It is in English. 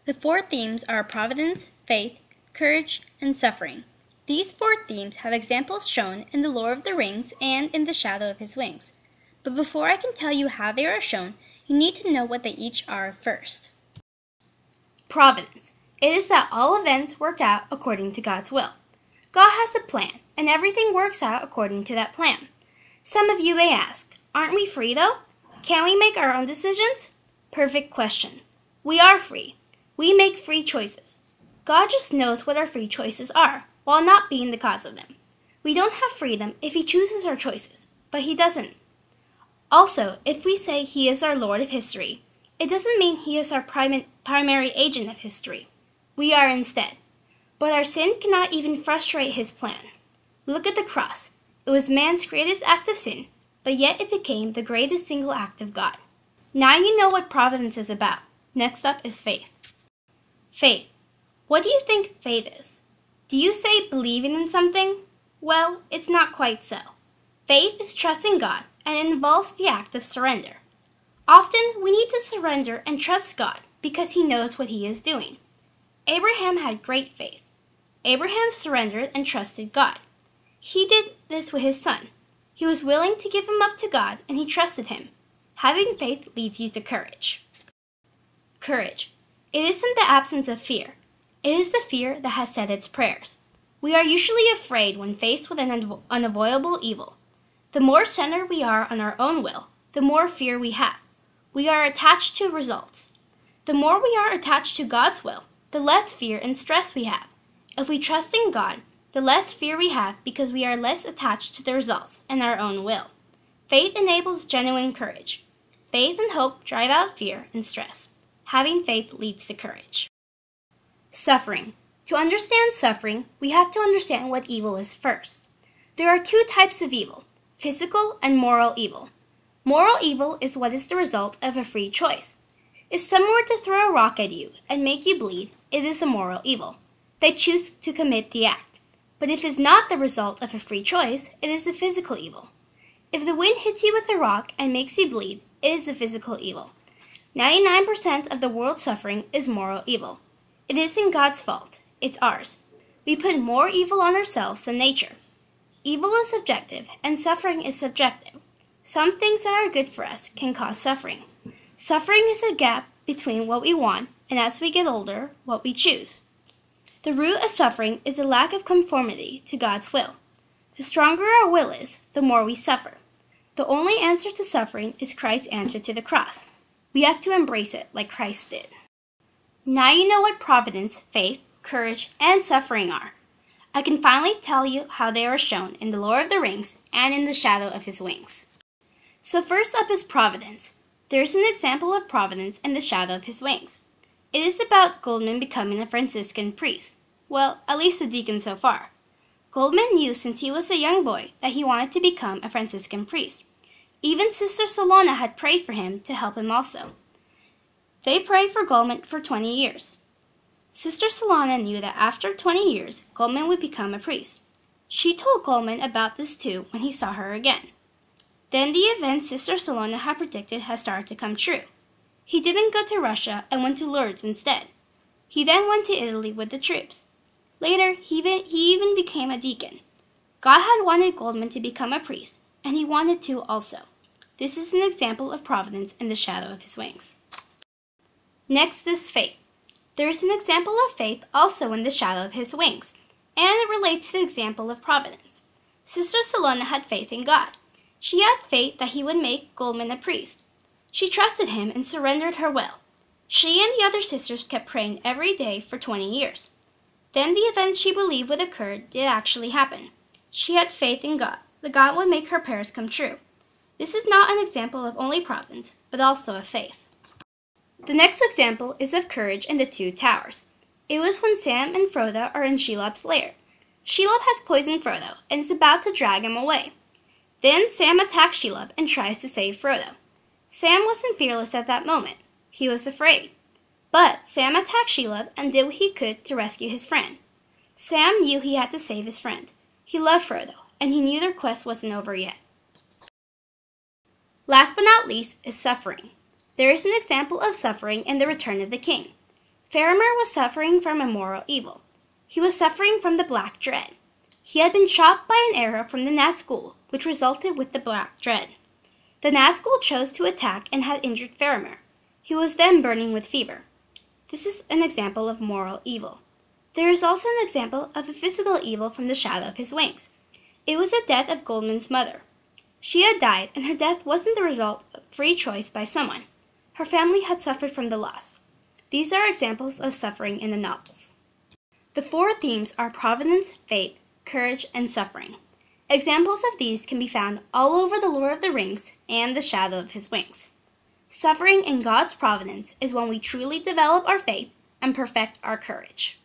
The four themes are providence, faith, courage, and suffering. These four themes have examples shown in The Lord of the Rings and in The Shadow of His Wings. But before I can tell you how they are shown, you need to know what they each are first. Providence. It is that all events work out according to God's will. God has a plan, and everything works out according to that plan. Some of you may ask, aren't we free though? Can we make our own decisions? Perfect question. We are free. We make free choices. God just knows what our free choices are, while not being the cause of them. We don't have freedom if He chooses our choices, but He doesn't. Also, if we say He is our Lord of history, it doesn't mean He is our primary agent of history. We are instead. But our sin cannot even frustrate His plan. Look at the cross. It was man's greatest act of sin, but yet it became the greatest single act of God. Now you know what providence is about. Next up is faith. Faith. What do you think faith is? Do you say believing in something? Well, it's not quite so. Faith is trusting God, and it involves the act of surrender. Often, we need to surrender and trust God because He knows what He is doing. Abraham had great faith. Abraham surrendered and trusted God. He did this with his son. He was willing to give him up to God, and he trusted Him. Having faith leads you to courage. Courage. It isn't the absence of fear. It is the fear that has said its prayers. We are usually afraid when faced with an unavoidable evil. The more centered we are on our own will, the more fear we have. We are attached to results. The more we are attached to God's will, the less fear and stress we have. If we trust in God, the less fear we have because we are less attached to the results and our own will. Faith enables genuine courage. Faith and hope drive out fear and stress. Having faith leads to courage. Suffering. To understand suffering, we have to understand what evil is first. There are two types of evil, physical and moral evil. Moral evil is what is the result of a free choice. If someone were to throw a rock at you and make you bleed, it is a moral evil. They choose to commit the act. But if it is not the result of a free choice, it is a physical evil. If the wind hits you with a rock and makes you bleed, it is a physical evil. 99% of the world's suffering is moral evil. It isn't God's fault. It's ours. We put more evil on ourselves than nature. Evil is subjective, and suffering is subjective. Some things that are good for us can cause suffering. Suffering is a gap between what we want and, as we get older, what we choose. The root of suffering is a lack of conformity to God's will. The stronger our will is, the more we suffer. The only answer to suffering is Christ's answer to the cross. We have to embrace it like Christ did. Now you know what providence, faith, courage, and suffering are. I can finally tell you how they are shown in The Lord of the Rings and in The Shadow of His Wings. So first up is providence. There is an example of providence in The Shadow of His Wings. It is about Goldman becoming a Franciscan priest. Well, at least a deacon so far. Goldman knew since he was a young boy that he wanted to become a Franciscan priest. Even Sister Solana had prayed for him to help him also. They prayed for Goldman for 20 years. Sister Solana knew that after 20 years, Goldman would become a priest. She told Goldman about this too when he saw her again. Then the event Sister Solana had predicted had started to come true. He didn't go to Russia and went to Lourdes instead. He then went to Italy with the troops. Later, he even became a deacon. God had wanted Goldman to become a priest, and he wanted to also. This is an example of providence in The Shadow of His Wings. Next is faith. There is an example of faith also in The Shadow of His Wings, and it relates to the example of providence. Sister Solana had faith in God. She had faith that He would make Goldman a priest. She trusted Him and surrendered her will. She and the other sisters kept praying every day for 20 years. Then the event she believed would occur did actually happen. She had faith in God, that God would make her prayers come true. This is not an example of only providence, but also of faith. The next example is of courage in the Two Towers. It was when Sam and Frodo are in Shelob's lair. Shelob has poisoned Frodo and is about to drag him away. Then Sam attacks Shelob and tries to save Frodo. Sam wasn't fearless at that moment. He was afraid. But Sam attacked Shelob and did what he could to rescue his friend. Sam knew he had to save his friend. He loved Frodo, and he knew their quest wasn't over yet. Last but not least is suffering. There is an example of suffering in The Return of the King. Faramir was suffering from a moral evil. He was suffering from the Black Dread. He had been shot by an arrow from the Nazgul, which resulted with the Black Dread. The Nazgul chose to attack and had injured Faramir. He was then burning with fever. This is an example of moral evil. There is also an example of a physical evil from the shadow of his wings. It was the death of Goldman's mother. She had died, and her death wasn't the result of free choice by someone. Her family had suffered from the loss. These are examples of suffering in the novels. The four themes are providence, faith, courage, and suffering. Examples of these can be found all over the Lord of the Rings and the shadow of his wings. Suffering in God's providence is when we truly develop our faith and perfect our courage.